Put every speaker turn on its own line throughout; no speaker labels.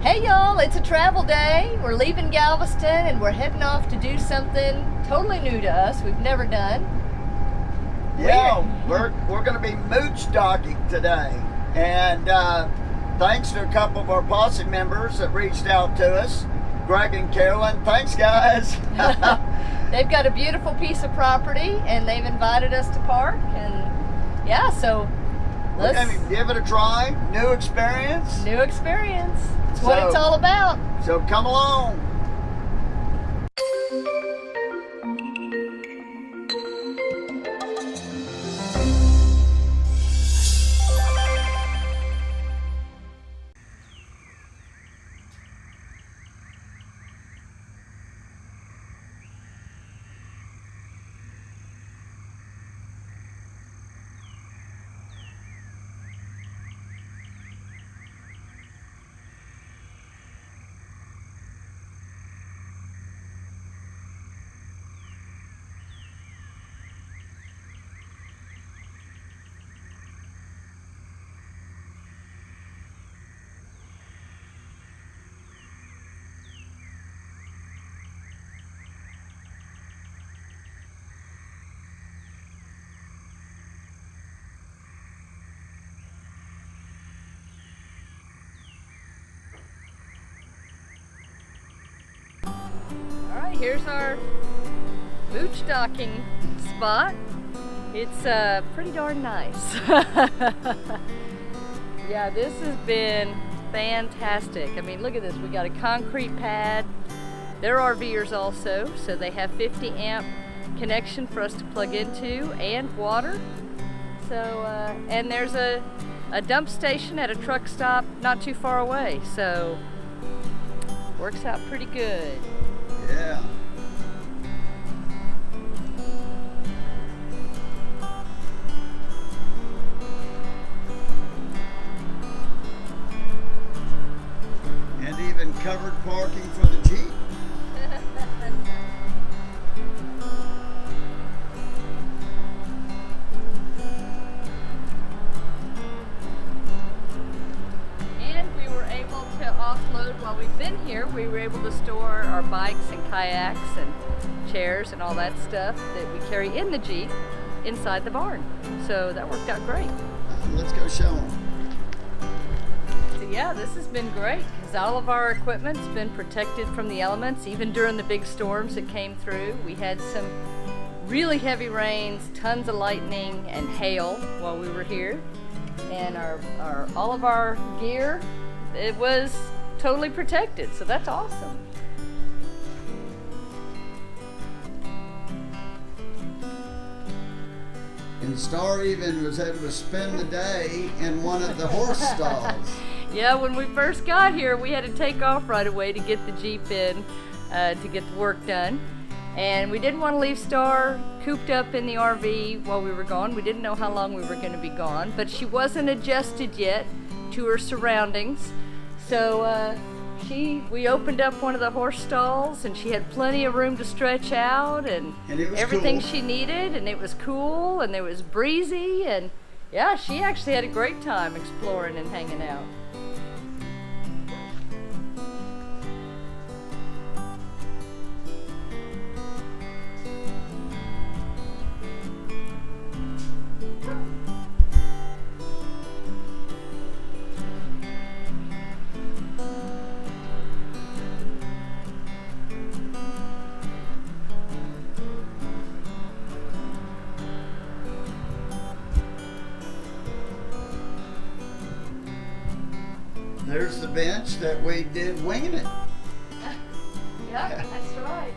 Hey y'all, it's a travel day. We're leaving Galveston and we're heading off to do something totally new to us we've never done.
Yeah, we're going to be Moochdocking today. And thanks to a couple of our Posse members that reached out to us, Greg and Carolyn. Thanks, guys.
They've got a beautiful piece of property and they've invited us to park. And yeah, so
we're going to give it a try. New experience.
New experience. It's what it's all about.
So come along.
Here's our Moochdocking spot. It's pretty darn nice. Yeah, this has been fantastic. I mean, look at this. We got a concrete pad. They're RVers also, so they have 50 amp connection for us to plug into and water. So, and there's a dump station at a truck stop not too far away. So, works out pretty good.
Yeah. And even covered parking for the Jeep.
While we've been here, we were able to store our bikes and kayaks and chairs and all that stuff that we carry in the Jeep inside the barn. So that worked out great.
Let's go show them.
So yeah, this has been great because all of our equipment's been protected from the elements. Even during the big storms that came through, we had some really heavy rains, tons of lightning and hail while we were here. And all of our gear, it was totally protected, so that's awesome.
And Star even was able to spend the day in one of the horse stalls.
Yeah, when we first got here, we had to take off right away to get the Jeep in to get the work done. And we didn't want to leave Star cooped up in the RV while we were gone. We didn't know how long we were going to be gone, but she wasn't adjusted yet to her surroundings. So we opened up one of the horse stalls and she had plenty of room to stretch out and everything
cool.
she needed, and it was cool and it was breezy, and yeah, she actually had a great time exploring and hanging out.
There's the bench that we did Winging It.
Yeah, that's right.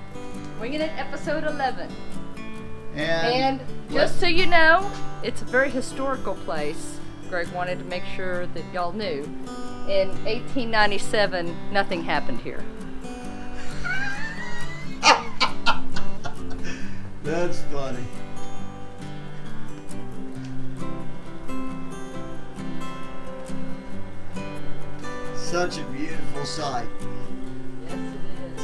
Winging It episode 11.
And
just so you know, it's a very historical place. Greg wanted to make sure that y'all knew. In 1897, nothing happened here.
That's funny. Such a beautiful sight.
Yes, it is.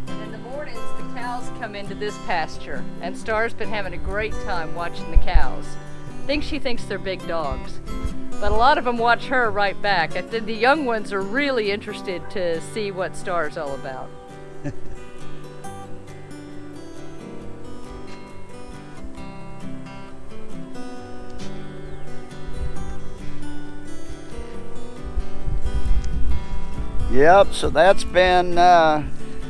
And in the mornings, the cows come into this pasture, and Star's been having a great time watching the cows. think she thinks they're big dogs. But a lot of them watch her right back. I think the young ones are really interested to see what Star's all about.
Yep, so that's been,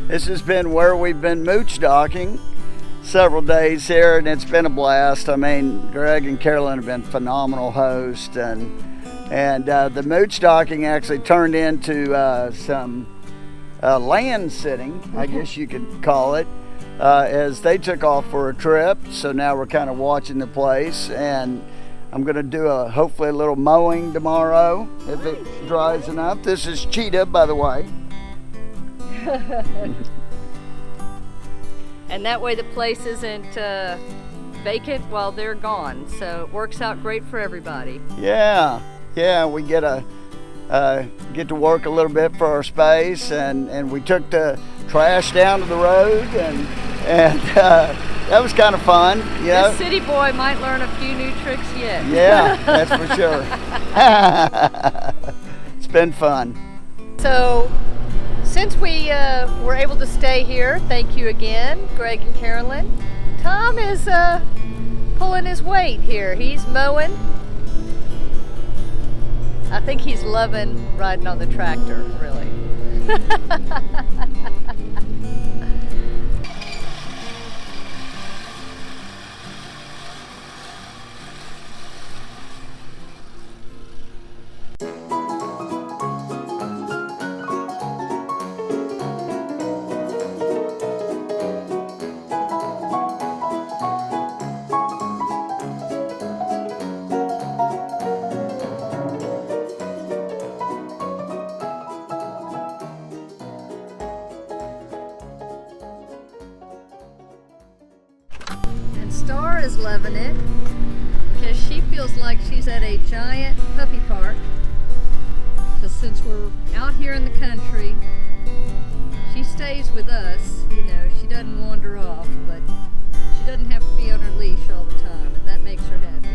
this has been where we've been mooch docking several days here, and it's been a blast. I mean, Greg and Carolyn have been phenomenal hosts, and the mooch docking actually turned into some land sitting, I guess you could call it, as they took off for a trip. So now we're kind of watching the place, and I'm gonna do hopefully a little mowing tomorrow if it dries enough. This is Cheetah, by the way.
And that way the place isn't vacant while they're gone. So it works out great for everybody.
Yeah, we get to work a little bit for our space, and we took the trash down to the road, and that was kind of fun. You know?
This city boy might learn a few new tricks yet.
Yeah, that's for sure. It's been fun.
So, since we were able to stay here, thank you again, Greg and Carolyn. Tom is pulling his weight here. He's mowing. I think he's loving riding on the tractor, really. Star is loving it because she feels like she's at a giant puppy park. Because since we're out here in the country, she stays with us. You know, she doesn't wander off, but she doesn't have to be on her leash all the time, and that makes her happy.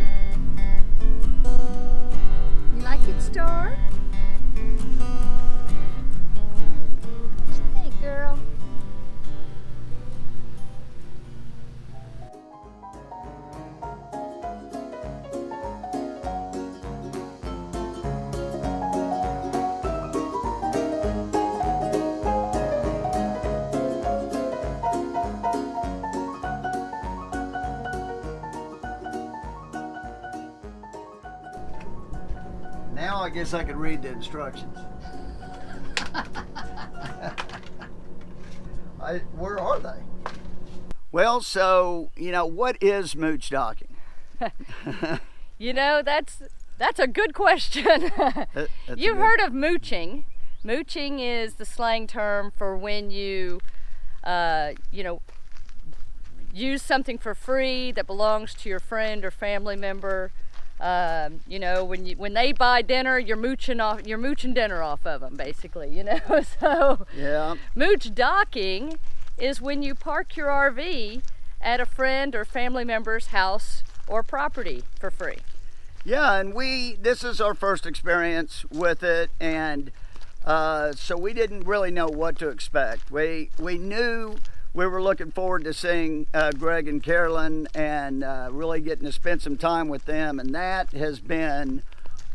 You like it, Star? What you think, girl?
Now I guess I could read the instructions. Where are they? Well, so, you know, what is mooch docking?
You know, that's a good question. You've heard of mooching. Mooching is the slang term for when you know, use something for free that belongs to your friend or family member. You know, when they buy dinner, you're mooching dinner off of them, basically. You know, so
yeah.
Mooch docking is when you park your RV at a friend or family member's house or property for free.
Yeah, and this is our first experience with it, and so we didn't really know what to expect. We knew we were looking forward to seeing Greg and Carolyn and really getting to spend some time with them, and that has been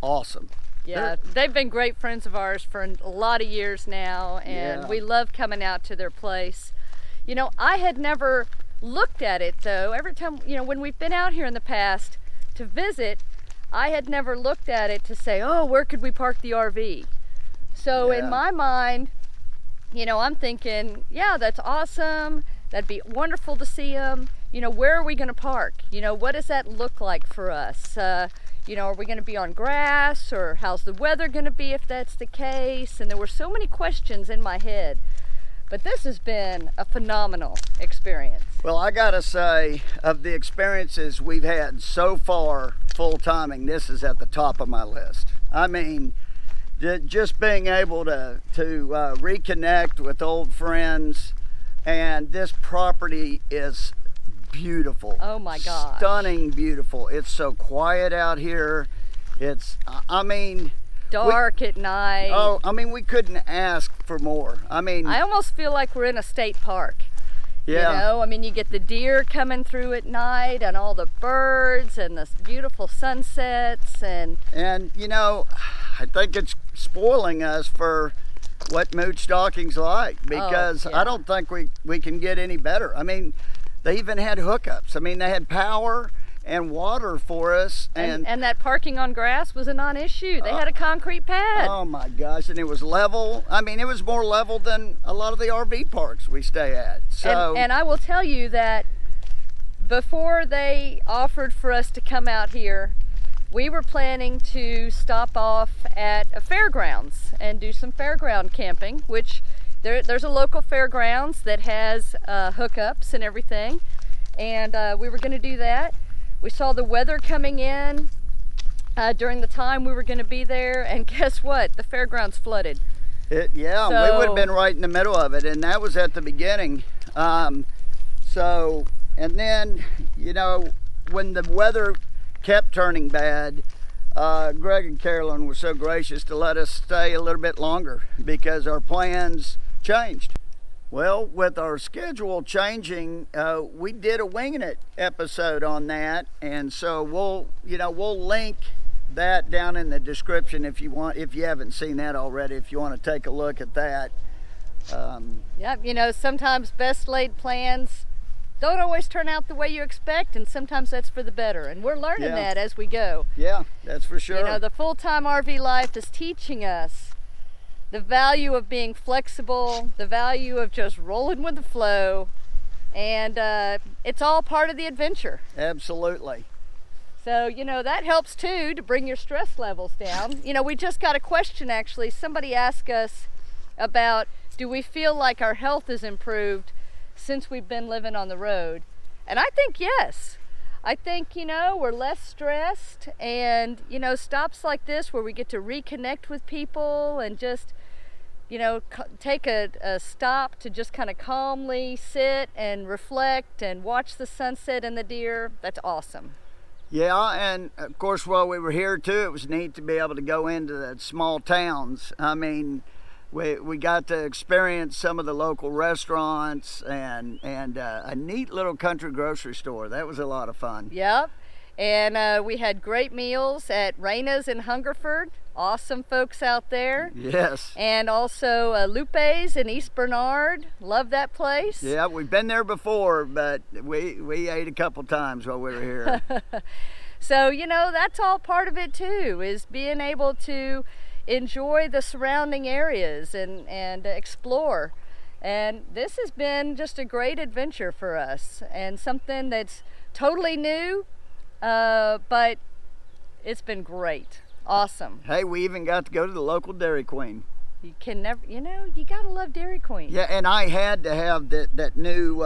awesome.
Yeah, they've been great friends of ours for a lot of years now, and we love coming out to their place. You know, I had never looked at it though. Every time, you know, when we've been out here in the past to visit, I had never looked at it to say, oh, where could we park the RV? So in my mind, you know, I'm thinking, yeah, that's awesome. That'd be wonderful to see them. You know, where are we going to park? You know, what does that look like for us? You know, are we going to be on grass, or how's the weather going to be if that's the case? And there were so many questions in my head. But this has been a phenomenal experience.
Well, I gotta say, of the experiences we've had so far, full timing, this is at the top of my list. I mean, just being able to reconnect with old friends, and this property is beautiful.
Oh my gosh.
Stunning beautiful. It's so quiet out here. It's, I mean,
dark at night.
Oh, I mean, we couldn't ask for more. I mean,
I almost feel like we're in a state park.
Yeah.
You know, I mean, you get the deer coming through at night and all the birds and the beautiful sunsets and
you know, I think it's spoiling us for what Moochdocking like, because I don't think we can get any better. I mean, they even had hookups. I mean, they had power and water for us, and
that parking on grass was a non-issue. They had a concrete pad.
Oh my gosh, and it was level. I mean, it was more level than a lot of the RV parks we stay at. So
and I will tell you that before they offered for us to come out here, we were planning to stop off at a fairgrounds and do some fairground camping, which there's a local fairgrounds that has hookups and everything, and we were going to do that. We saw the weather coming in during the time we were going to be there, and guess what? The fairgrounds flooded.
We would have been right in the middle of it, and that was at the beginning. And then, you know, when the weather kept turning bad, Greg and Carolyn were so gracious to let us stay a little bit longer because our plans changed. Well, with our schedule changing, we did a Winging It episode on that, and so we'll link that down in the description if you haven't seen that already, if you want to take a look at that.
Yep, you know, sometimes best laid plans don't always turn out the way you expect, and sometimes that's for the better, and we're learning that as we go.
Yeah, that's for sure.
You know, the full-time RV life is teaching us the value of being flexible, the value of just rolling with the flow, and it's all part of the adventure.
Absolutely.
So, you know, that helps too to bring your stress levels down. You know, we just got a question actually. Somebody asked us about, do we feel like our health has improved since we've been living on the road? And I think yes. I think, you know, we're less stressed, and, you know, stops like this where we get to reconnect with people and just, you know, take a stop to just kind of calmly sit and reflect and watch the sunset and the deer. That's awesome.
Yeah, and of course while we were here too, it was neat to be able to go into the small towns. I mean, we got to experience some of the local restaurants and a neat little country grocery store. That was a lot of fun.
Yep, and we had great meals at Raina's in Hungerford. Awesome folks out there.
Yes.
And also Lupe's in East Bernard. Love that place.
Yeah, we've been there before, but we ate a couple times while we were here.
So, you know, that's all part of it too, is being able to enjoy the surrounding areas and explore. And this has been just a great adventure for us, and something that's totally new, but it's been great. Awesome.
Hey, we even got to go to the local Dairy Queen.
You can never, you know, you gotta love Dairy Queen.
Yeah, and I had to have that new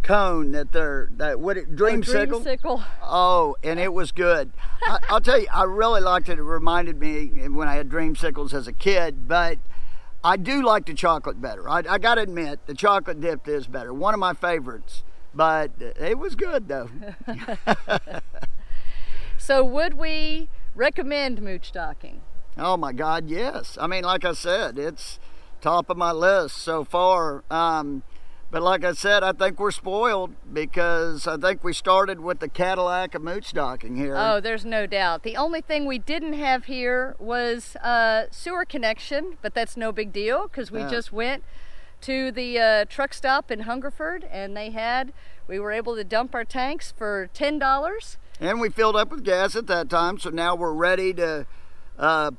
cone Dreamsicle.
Dreamsicle.
Oh, and it was good. I'll tell you, I really liked it. It reminded me when I had Dreamsicles as a kid, but I do like the chocolate better. I gotta admit, the chocolate dipped is better. One of my favorites, but it was good though.
So would we recommend Moochdocking?
Oh my God, yes. I mean, like I said, it's top of my list so far. But like I said, I think we're spoiled because I think we started with the Cadillac of Moochdocking here.
Oh, there's no doubt. The only thing we didn't have here was sewer connection, but that's no big deal because we just went to the truck stop in Hungerford, and we were able to dump our tanks for $10.
And we filled up with gas at that time, so now we're ready to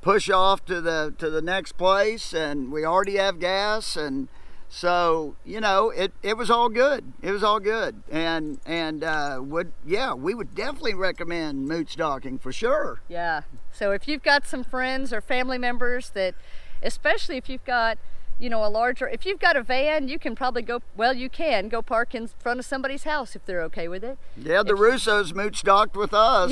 push off to the next place, and we already have gas, and so, you know, it was all good. It was all good, and we would definitely recommend Moochdocking for sure.
Yeah. So if you've got some friends or family members that, especially if you've got, you know, if you've got a van, you can probably go park in front of somebody's house if they're okay with it.
Yeah, the Russos Moochdocking with us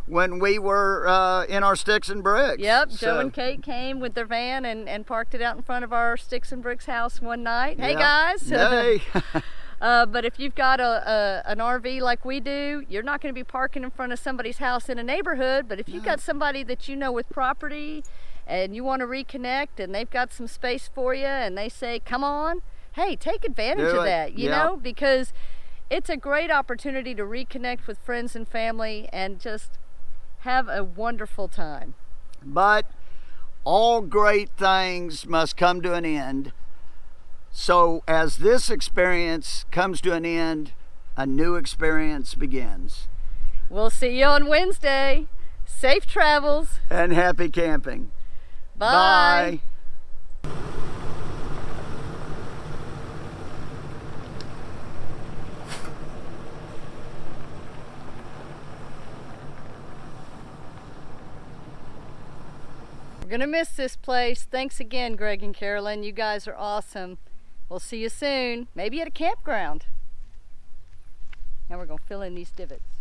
when we were in our Sticks and Bricks.
Yep, Joe and Kate came with their van and parked it out in front of our Sticks and Bricks house one night. Hey guys.
Hey.
But if you've got an RV like we do, you're not going to be parking in front of somebody's house in a neighborhood. But if you've got somebody that you know with property and you want to reconnect and they've got some space for you and they say, come on, hey, take advantage of that, you know, because it's a great opportunity to reconnect with friends and family and just have a wonderful time.
But all great things must come to an end. So as this experience comes to an end, a new experience begins.
We'll see you on Wednesday. Safe travels.
And happy camping.
Bye.
Bye.
We're gonna miss this place. Thanks again, Greg and Carolyn. You guys are awesome. We'll see you soon, maybe at a campground. Now we're gonna fill in these divots.